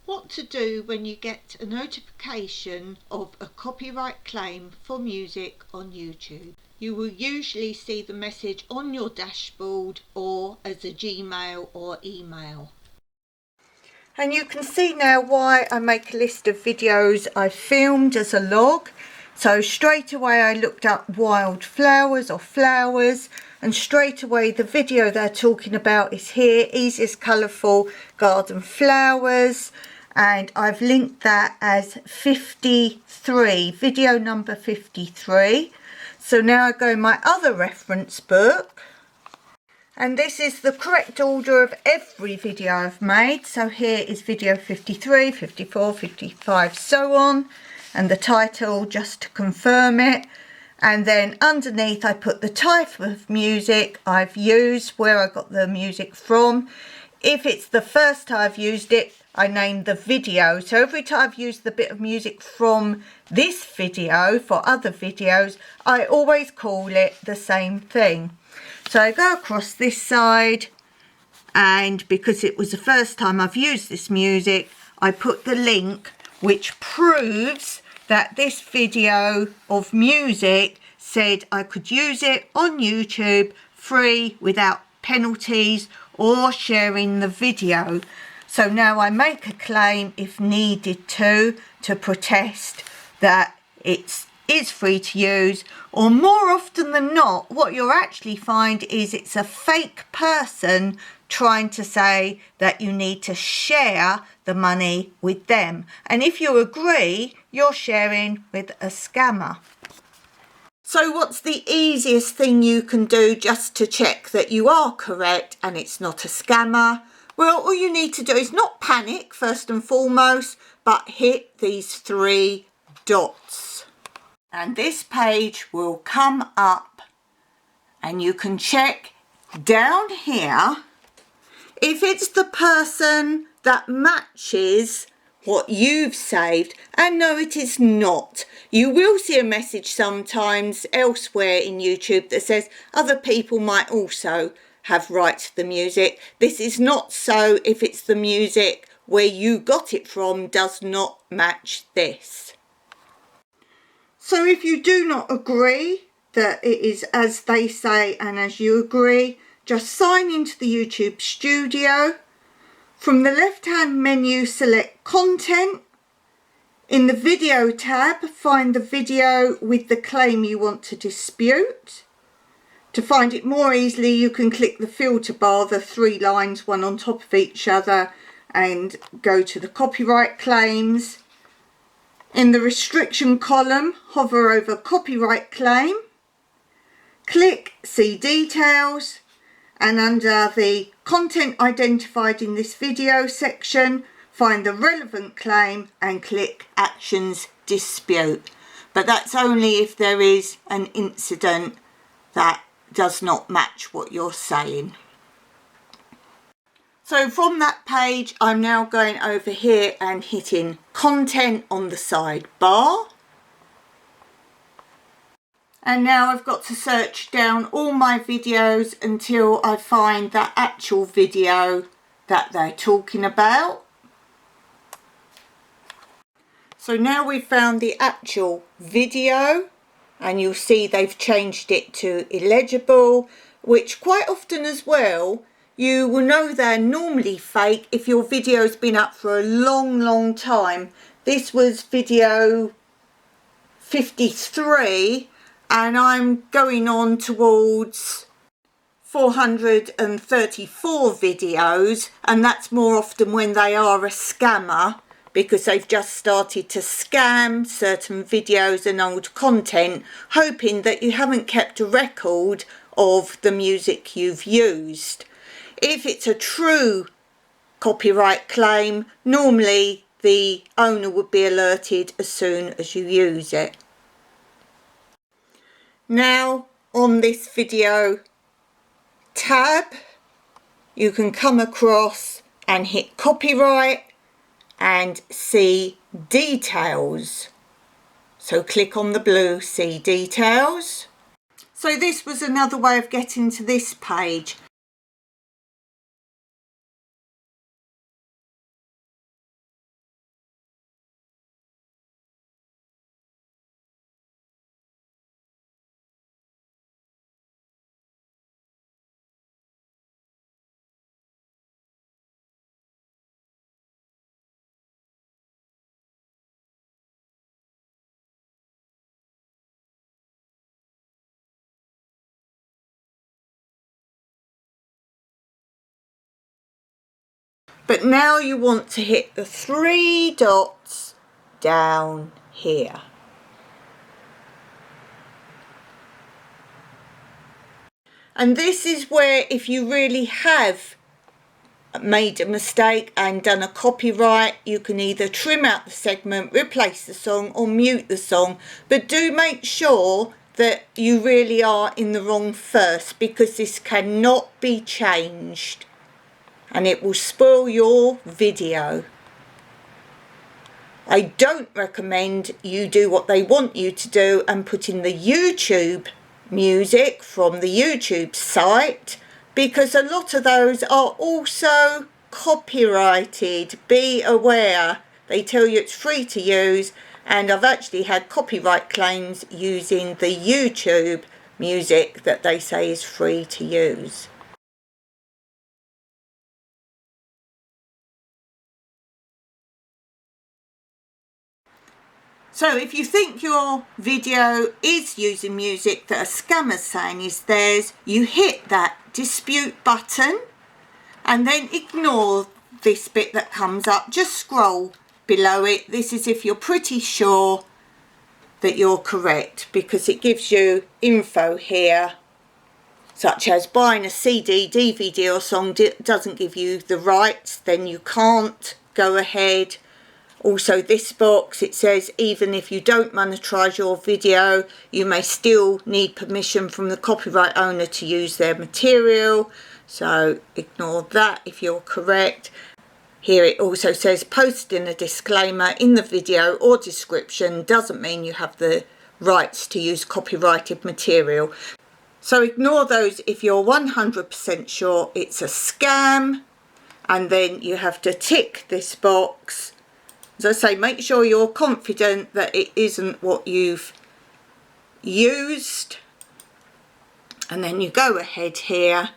What to do when you get a notification of a copyright claim for music on YouTube. You will usually see the message on your dashboard or as a Gmail or email. And you can see now why I make a list of videos I filmed as a log. So straight away I looked up wildflowers or flowers, and straight away the video they're talking about is here, Easiest Colourful Garden Flowers, and I've linked that as 53, video number 53. So now I go in my other reference book, and this is the correct order of every video I've made. So here is video 53, 54, 55, so on, and the title just to confirm it. And then underneath I put the type of music I've used, where I got the music from. If it's the first time I've used it, I name the video. So every time I've used the bit of music from this video for other videos, I always call it the same thing. So I go across this side, and because it was the first time I've used this music, I put the link which proves that this video of music said I could use it on YouTube free without penalties or sharing the video. So now I make a claim if needed to protest that it is free to use, or more often than not what you'll actually find is it's a fake person trying to say that you need to share the money with them, and if you agree, you're sharing with a scammer. So what's the easiest thing you can do just to check that you are correct and it's not a scammer? Well, all you need to do is not panic first and foremost, but hit these 3 dots. And this page will come up, and you can check down here if it's the person that matches what you've saved. And no, it is not. You will see a message sometimes elsewhere in YouTube that says other people might also have rights to the music. This is not so if it's the music where you got it from does not match this. So if you do not agree that it is as they say and as you agree, just sign into the YouTube studio. From the left hand menu, select content. In the video tab, find the video with the claim you want to dispute. To find it more easily, you can click the filter bar, the 3 lines, one on top of each other, and go to the copyright claims. In the restriction column, hover over copyright claim, click see details, and under the content identified in this video section, find the relevant claim and click actions dispute. But that's only if there is an incident that does not match what you're saying. So from that page, I'm now going over here and hitting content on the sidebar. And now I've got to search down all my videos until I find that actual video that they're talking about. So now we've found the actual video, and you'll see they've changed it to illegible, which quite often as well, you will know they're normally fake if your video's been up for a long time. This was video 53, and I'm going on towards 434 videos, and that's more often when they are a scammer, because they've just started to scam certain videos and old content, hoping that you haven't kept a record of the music you've used. If it's a true copyright claim, normally the owner would be alerted as soon as you use it. Now on this video tab, you can come across and hit copyright and see details. So click on the blue see details. So this was another way of getting to this page. But now you want to hit the 3 dots down here. And this is where, if you really have made a mistake and done a copyright, you can either trim out the segment, replace the song, or mute the song. But do make sure that you really are in the wrong first, because this cannot be changed and it will spoil your video. I don't recommend you do what they want you to do and put in the YouTube music from the YouTube site, because a lot of those are also copyrighted. Be aware, they tell you it's free to use, and I've actually had copyright claims using the YouTube music that they say is free to use. So if you think your video is using music that a scammer's saying is theirs, you hit that dispute button and then ignore this bit that comes up. Just scroll below it. This is if you're pretty sure that you're correct, because it gives you info here, such as buying a CD, DVD or song doesn't give you the rights, then you can't go ahead. Also this box, it says even if you don't monetize your video, you may still need permission from the copyright owner to use their material. So ignore that if you're correct. Here it also says posting a disclaimer in the video or description doesn't mean you have the rights to use copyrighted material. So ignore those if you're 100% sure it's a scam, and then you have to tick this box. As I say, make sure you're confident that it isn't what you've used, and then you go ahead here,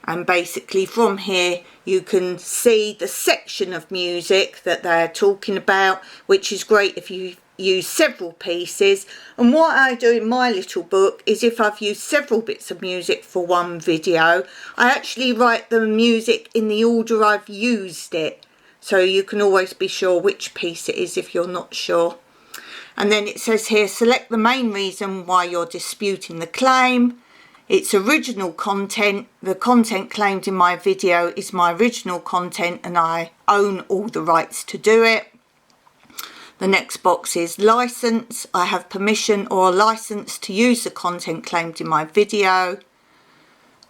and basically from here you can see the section of music that they're talking about, which is great if you use several pieces. And what I do in my little book is, if I've used several bits of music for one video, I actually write the music in the order I've used it, so you can always be sure which piece it is if you're not sure. And then it says here, select the main reason why you're disputing the claim. It's original content. The content claimed in my video is my original content and I own all the rights to do it. The next box is license. I have permission or a license to use the content claimed in my video.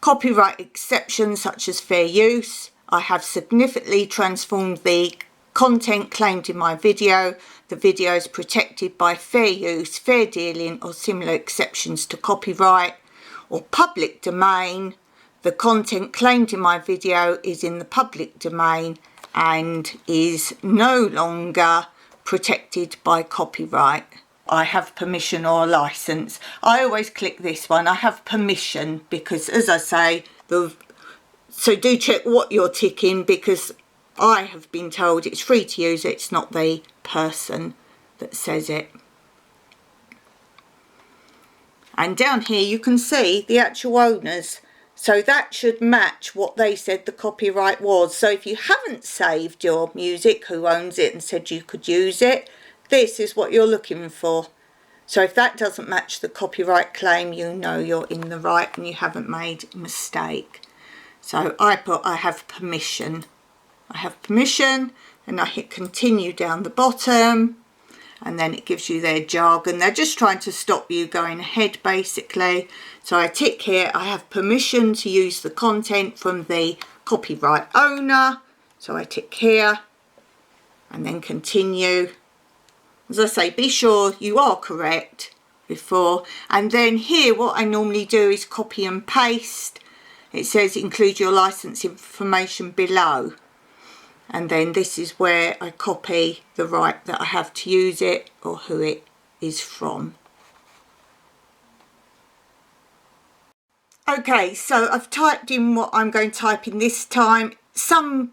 Copyright exceptions such as fair use. I have significantly transformed the content claimed in my video. The video is protected by fair use, fair dealing or similar exceptions to copyright. Or public domain. The content claimed in my video is in the public domain and is no longer protected by copyright. I have permission or a license. I always click this one. I have permission because, as I say, so do check what you're ticking, because I have been told it's free to use. It's not the person that says it. And down here you can see the actual owners. So that should match what they said the copyright was. So if you haven't saved your music, who owns it and said you could use it, this is what you're looking for. So if that doesn't match the copyright claim, you know you're in the right and you haven't made a mistake. So I put I have permission. I have permission, and I hit continue down the bottom, and then it gives you their jargon. They're just trying to stop you going ahead basically. So I tick here, I have permission to use the content from the copyright owner. So I tick here and then continue. As I say, be sure you are correct before. And then here what I normally do is copy and paste. It says include your license information below. And then this is where I copy the right that I have to use it or who it is from. Okay, so I've typed in what I'm going to type in this time. Some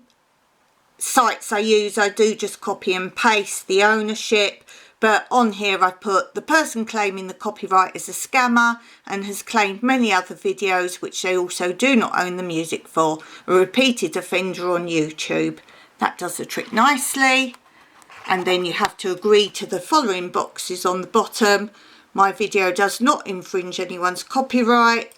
sites I use, I do just copy and paste the ownership, but on here I put the person claiming the copyright is a scammer and has claimed many other videos which they also do not own the music for, a repeated offender on YouTube. That does the trick nicely. And then you have to agree to the following boxes on the bottom. My video does not infringe anyone's copyright.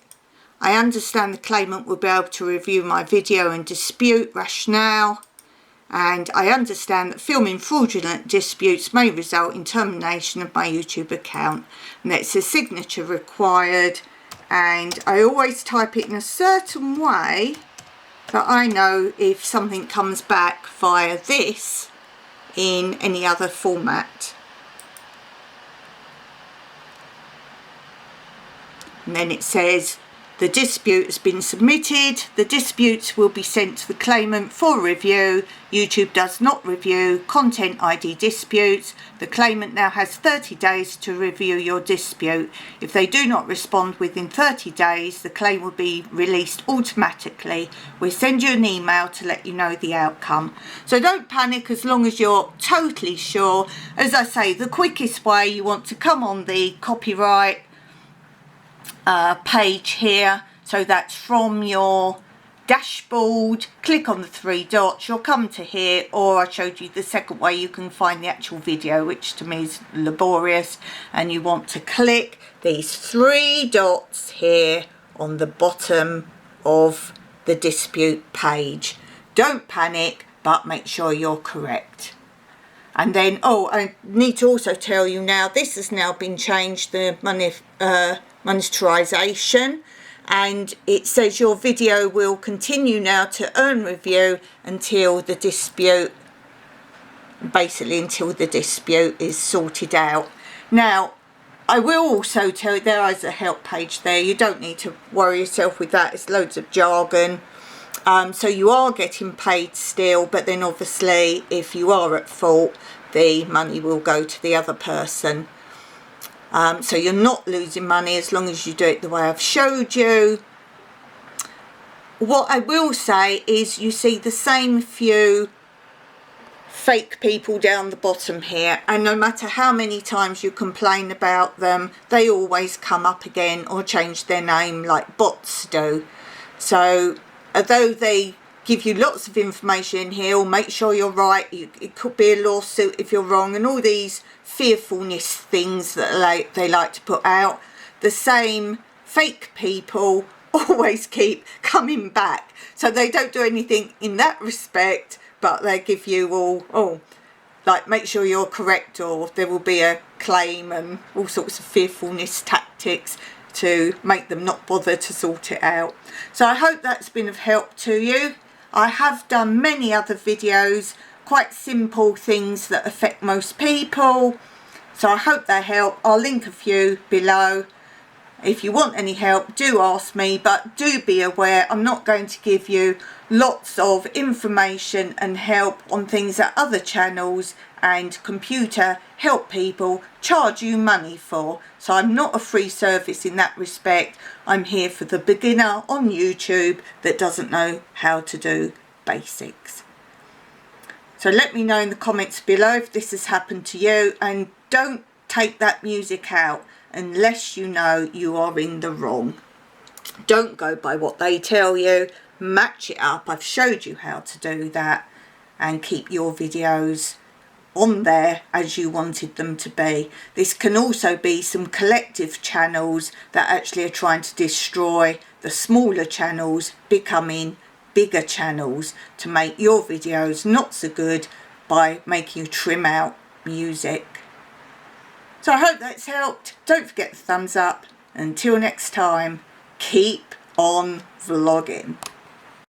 I understand the claimant will be able to review my video and dispute rationale. And I understand that filming fraudulent disputes may result in termination of my YouTube account. And it's a signature required. And I always type it in a certain way that I know if something comes back via this in any other format. And then it says the dispute has been submitted. The disputes will be sent to the claimant for review. YouTube does not review content ID disputes. The claimant now has 30 days to review your dispute. If they do not respond within 30 days, the claim will be released automatically. We'll send you an email to let you know the outcome. So don't panic as long as you're totally sure. As I say, the quickest way, you want to come on the copyright page here, so that's from your dashboard, click on the three dots, you'll come to here, or I showed you the second way you can find the actual video, which to me is laborious, and you want to click these three dots here on the bottom of the dispute page. Don't panic, but make sure you're correct. And then, oh, I need to also tell you now, this has now been changed, the monetization, and it says your video will continue now to earn review until the dispute, basically until the dispute is sorted out. Now, I will also tell you, there is a help page there. You don't need to worry yourself with that. It's loads of jargon. So you are getting paid still, but then obviously if you are at fault, the money will go to the other person. So you're not losing money as long as you do it the way I've showed you. What I will say is you see the same few fake people down the bottom here, and no matter how many times you complain about them, they always come up again or change their name like bots do. So although they give you lots of information here, or make sure you're right, it could be a lawsuit if you're wrong, and all these fearfulness things that they like to put out, the same fake people always keep coming back. So they don't do anything in that respect, but they give you all, like, make sure you're correct, or there will be a claim, and all sorts of fearfulness tactics to make them not bother to sort it out. So I hope that's been of help to you. I have done many other videos, quite simple things that affect most people, so I hope they help. I'll link a few below. If you want any help, do ask me, but do be aware I'm not going to give you lots of information and help on things that other channels and computer help people charge you money for. So I'm not a free service in that respect. I'm here for the beginner on YouTube that doesn't know how to do basics. So let me know in the comments below if this has happened to you, and don't take that music out unless you know you are in the wrong. Don't go by what they tell you, match it up. I've showed you how to do that, and keep your videos on there as you wanted them to be. This can also be some collective channels that actually are trying to destroy the smaller channels, becoming bigger channels to make your videos not so good by making you trim out music. So I hope that's helped. Don't forget the thumbs up. Until next time, keep on vlogging.